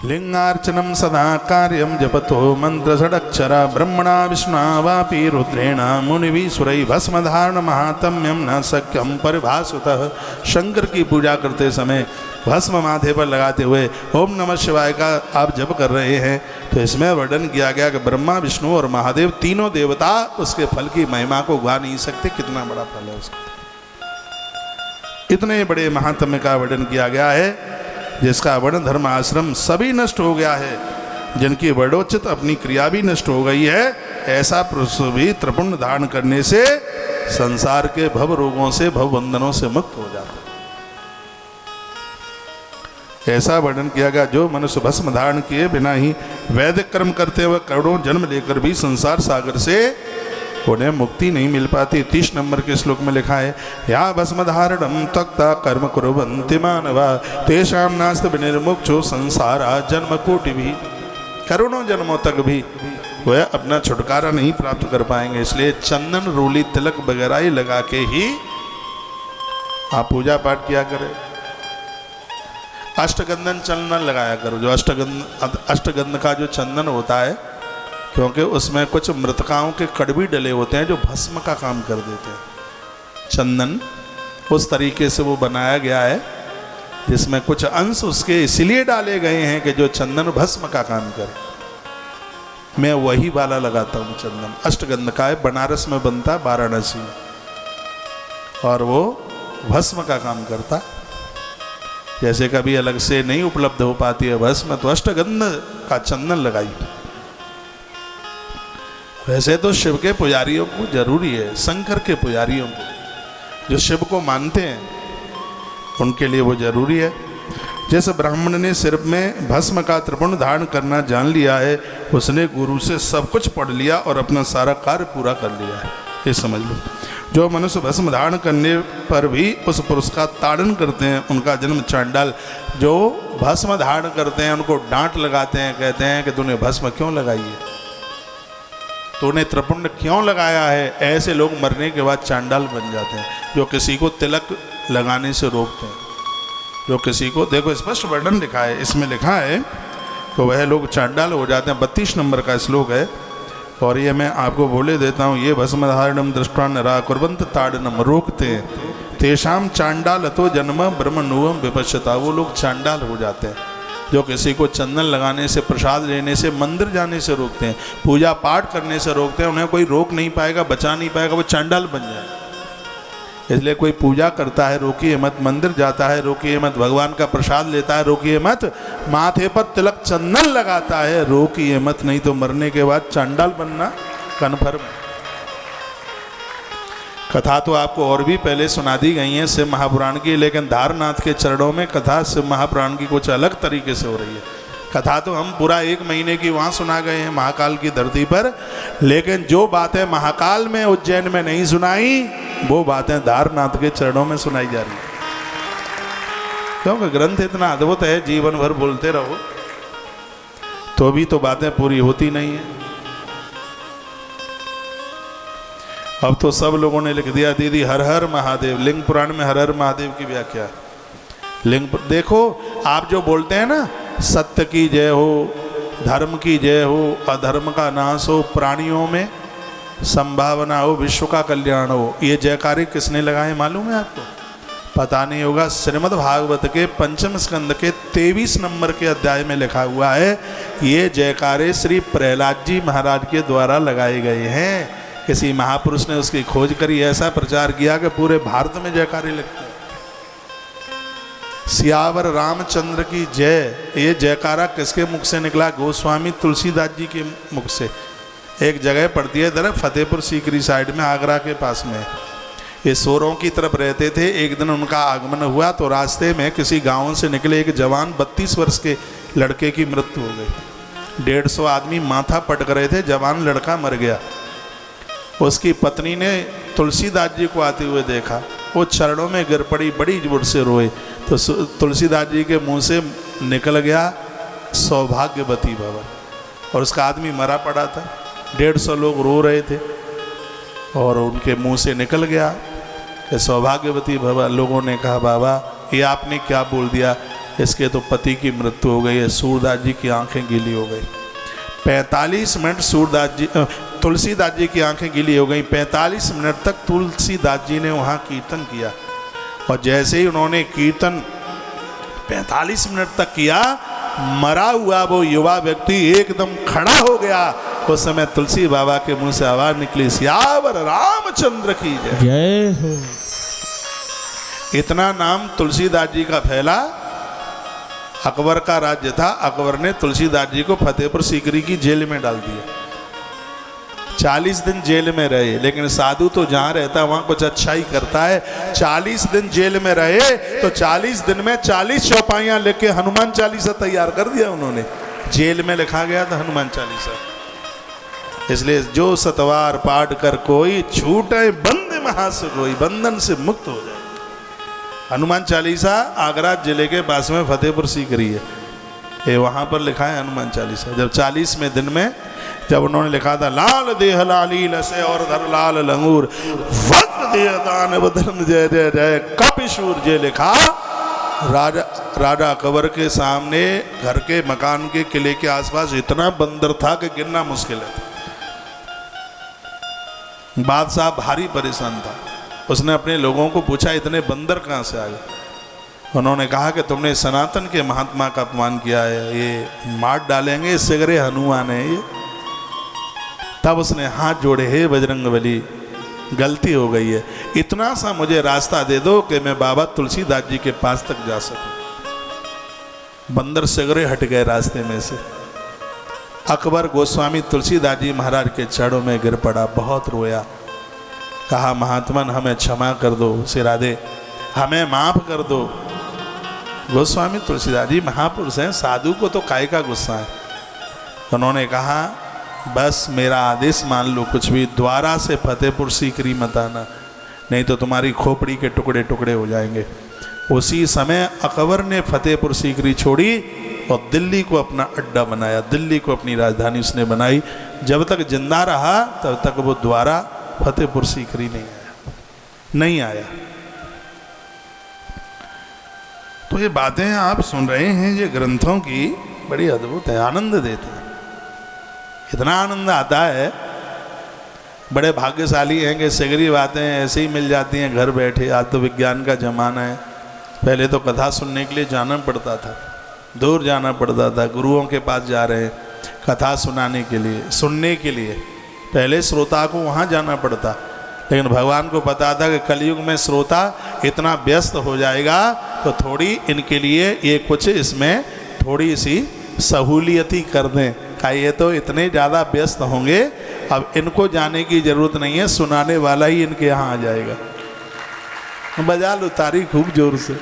लिंगार्चनम सदा कार्यम जपतो मंत्र षडक्षरा ब्रह्मणा विष्णुना वापि रुद्रेण मुनिभिः भस्मधारण महात्म्यम न शक्यम परिभाषितः। शंकर की पूजा करते समय भस्म माथे पर लगाते हुए ओम नमः शिवाय का आप जप कर रहे हैं तो इसमें वर्णन किया गया कि ब्रह्मा विष्णु और महादेव तीनों देवता उसके फल की महिमा को गा नहीं सकते। कितना बड़ा फल है उसका, इतने बड़े महात्म्य का वर्णन किया गया है जिसका वर्ण धर्म आश्रम सभी नष्ट हो गया है, जिनकी वर्णोचित अपनी क्रिया भी नष्ट हो गई है। ऐसा पुरुष भी त्रिपुंड धारण करने से संसार के भव रोगों से भव बंधनों से मुक्त हो जाता है। ऐसा वर्णन किया गया जो मनुष्य भस्म धारण किए बिना ही वैदिक कर्म करते हुए करोड़ों जन्म लेकर भी संसार सागर से उन्हें मुक्ति नहीं मिल पाती। 30 नंबर के श्लोक में लिखा है या भस्मधारणम तक्ता कर्म कुर्वन्ति मानवा तेषां नास्ति विनिर्मुक्तो संसारा जन्म कोटि भी। करोड़ों जन्मों तक भी वह अपना छुटकारा नहीं प्राप्त कर पाएंगे। इसलिए चंदन रोली तिलक वगैरह ही लगा के ही आप पूजा पाठ किया करें। अष्टगंधन चंदन लगाया करो। जो अष्टगंध का जो चंदन होता है, क्योंकि उसमें कुछ मृतकाओं के कड़वी डले होते हैं जो भस्म का काम कर देते हैं। चंदन उस तरीके से वो बनाया गया है जिसमें कुछ अंश उसके इसलिए डाले गए हैं कि जो चंदन भस्म का काम करे। मैं वही वाला लगाता हूँ चंदन, अष्टगंध का है, बनारस में बनता, वाराणसी में, और वो भस्म का काम करता। जैसे कभी अलग से नहीं उपलब्ध हो पाती है भस्म तो अष्टगंध का चंदन लगाइए। वैसे तो शिव के पुजारियों को जरूरी है, शंकर के पुजारियों को जो शिव को मानते हैं उनके लिए वो जरूरी है। जैसे ब्राह्मण ने सिर में भस्म का त्रिपुंड धारण करना जान लिया है, उसने गुरु से सब कुछ पढ़ लिया और अपना सारा कार्य पूरा कर लिया है, ये समझ लो। जो मनुष्य भस्म धारण करने पर भी उस पुरुष का ताड़न करते हैं उनका जन्म चांडाल। जो भस्म धारण करते हैं उनको डांट लगाते हैं, कहते हैं कि तूने भस्म क्यों लगाई है, तूने त्रिपुंड क्यों लगाया है, ऐसे लोग मरने के बाद चांडाल बन जाते हैं। जो किसी को तिलक लगाने से रोकते हैं, जो किसी को, देखो स्पष्ट वर्णन लिखा है, इसमें लिखा है तो वह लोग चांडाल हो जाते हैं। 32 नंबर का श्लोक है और ये मैं आपको बोले देता हूँ। ये भस्म धारणम दृष्टा नरा कुर्वन्त ताड़नम, रोकते हैं। तेषाम चांडाल तो जन्म ब्रह्म नुवम विपश्यता, वो लोग चांडाल हो जाते हैं। जो किसी को चंदन लगाने से, प्रसाद लेने से, मंदिर जाने से रोकते हैं, पूजा पाठ करने से रोकते हैं, उन्हें कोई रोक नहीं पाएगा, बचा नहीं पाएगा, वो चांडाल बन जाए। इसलिए कोई पूजा करता है रोकिए मत, मंदिर जाता है रोकिए मत, भगवान का प्रसाद लेता है रोकिए मत, माथे पर तिलक चंदन लगाता है रोकिए मत, नहीं तो मरने के बाद चांडाल बनना कन्फर्म। कथा तो आपको और भी पहले सुना दी गई है शिव महापुराण की, लेकिन धारनाथ के चरणों में कथा शिव महापुराण की कुछ अलग तरीके से हो रही है। कथा तो हम पूरा 1 महीने की वहाँ सुना गए हैं महाकाल की धरती पर, लेकिन जो बातें महाकाल में उज्जैन में नहीं सुनाई वो बातें धारनाथ के चरणों में सुनाई जा रही है। क्योंकि ग्रंथ इतना अद्भुत है, जीवन भर बोलते रहो तो भी तो बातें पूरी होती नहीं है। अब तो सब लोगों ने लिख दिया दीदी हर हर महादेव, लिंग पुराण में हर हर महादेव की व्याख्या। लिंग देखो, आप जो बोलते हैं ना, सत्य की जय हो, धर्म की जय हो, अधर्म का नाश हो, प्राणियों में संभावना हो, विश्व का कल्याण हो, ये जयकारे किसने लगाए मालूम है आपको? पता नहीं होगा। श्रीमद् भागवत के 5म स्कंद के 23 नंबर के अध्याय में लिखा हुआ है, ये जयकारे श्री प्रहलाद जी महाराज के द्वारा लगाए गए हैं। किसी महापुरुष ने उसकी खोज करी, ऐसा प्रचार किया कि पूरे भारत में जयकारे लगते हैं। सियावर रामचंद्र की जय, ये जयकारा किसके मुख से निकला? गोस्वामी तुलसीदास जी के मुख से। एक जगह पड़ती है इधर फतेहपुर सीकरी साइड में, आगरा के पास में। ये सोरों की तरफ रहते थे। एक दिन उनका आगमन हुआ तो रास्ते में किसी गांव से निकले एक जवान 32 वर्ष के लड़के की मृत्यु हो गई। 150 आदमी माथा पटक रहे थे, जवान लड़का मर गया। उसकी पत्नी ने तुलसीदास जी को आते हुए देखा, वो चरणों में गिर पड़ी, बड़ी जोर से रोए। तो तुलसीदास जी के मुंह से निकल गया सौभाग्यवती भव, और उसका आदमी मरा पड़ा था। 150 लोग रो रहे थे और उनके मुंह से निकल गया कि सौभाग्यवती भव। लोगों ने कहा बाबा ये आपने क्या बोल दिया? इसके तो पति की मृत्यु हो गई है। सूरदास जी की आंखें गीली हो गई। 45 मिनट तुलसीदास जी की आंखें गीली हो गई। 45 मिनट तक तुलसीदास जी ने वहाँ कीर्तन किया, और जैसे ही उन्होंने कीर्तन 45 मिनट तक किया, मरा हुआ वो युवा व्यक्ति एकदम खड़ा हो गया। उस समय तुलसी बाबा के मुंह से आवाज निकली, सियावर रामचंद्र की जय। जय हो। इतना नाम तुलसीदास जी का फैला। अकबर का राज्य था, अकबर ने तुलसीदास जी को फतेहपुर सीकरी की जेल में डाल दिया। 40 दिन जेल में रहे, लेकिन साधु तो जहाँ रहता है वहाँ कुछ अच्छा ही करता है। 40 दिन जेल में रहे तो 40 दिन में 40 चौपाइयाँ लिख के हनुमान चालीसा तैयार कर दिया उन्होंने। जेल में लिखा गया था हनुमान चालीसा। इसलिए जो सतवार पाठ कर कोई, छूटे बंद महास कोई, बंधन से मुक्त हो जाए। हनुमान चालीसा आगरा जिले के पास में फतेहपुर सीकरी है, ये वहाँ पर लिखा है हनुमान चालीसा। जब 40वें दिन में जब उन्होंने लिखा था, लाल देह लाली लसे और धर लाल लंगूर, वज्र देह दानव धर्म जय जय जय कपिशूर, जे लिखा, राजा अकबर के सामने घर के मकान के किले के आसपास इतना बंदर था कि गिनना मुश्किल है। बादशाह भारी परेशान था। उसने अपने लोगों को पूछा, इतने बंदर कहाँ से आ गए? उन्होंने कहा कि तुमने सनातन के महात्मा का अपमान किया है, ये मार डालेंगे, सिगरे हनुमान है ये। तब उसने हाथ जोड़े, हे बजरंगबली, गलती हो गई है, इतना सा मुझे रास्ता दे दो कि मैं बाबा तुलसीदास जी के पास तक जा सकूं। बंदर सिगरे हट गए रास्ते में से। अकबर गोस्वामी तुलसीदास जी महाराज के चरणों में गिर पड़ा, बहुत रोया, कहा, महात्मन हमें क्षमा कर दो, सिरादे हमें माफ कर दो। गोस्वामी तुलसीदास जी महापुरुष हैं, साधु को तो काय का गुस्सा है। उन्होंने कहा, बस मेरा आदेश मान लो, कुछ भी द्वारा से फतेहपुर सीकरी मत आना, नहीं तो तुम्हारी खोपड़ी के टुकड़े टुकड़े हो जाएंगे। उसी समय अकबर ने फतेहपुर सीकरी छोड़ी और दिल्ली को अपना अड्डा बनाया, दिल्ली को अपनी राजधानी उसने बनाई। जब तक जिंदा रहा तब तक वो द्वारा फतेहपुर सीकरी नहीं आया। तो ये बातें आप सुन रहे हैं, ये ग्रंथों की बड़ी अद्भुत है, आनंद देते हैं। इतना आनंद आता है, बड़े भाग्यशाली हैं कि सिगरी बातें ऐसे ही मिल जाती हैं घर बैठे। आज तो विज्ञान का ज़माना है, पहले तो कथा सुनने के लिए जाना पड़ता था, दूर जाना पड़ता था, गुरुओं के पास जा रहे हैं कथा सुनाने के लिए, सुनने के लिए, पहले श्रोता को वहाँ जाना पड़ता। लेकिन भगवान को पता था कि कलयुग में श्रोता इतना व्यस्त हो जाएगा, तो थोड़ी इनके लिए ये कुछ इसमें थोड़ी सी सहूलियत कर दें। का ये तो इतने ज़्यादा व्यस्त होंगे, अब इनको जाने की ज़रूरत नहीं है, सुनाने वाला ही इनके यहाँ आ जाएगा। बजा लो तारी खूब जोर से।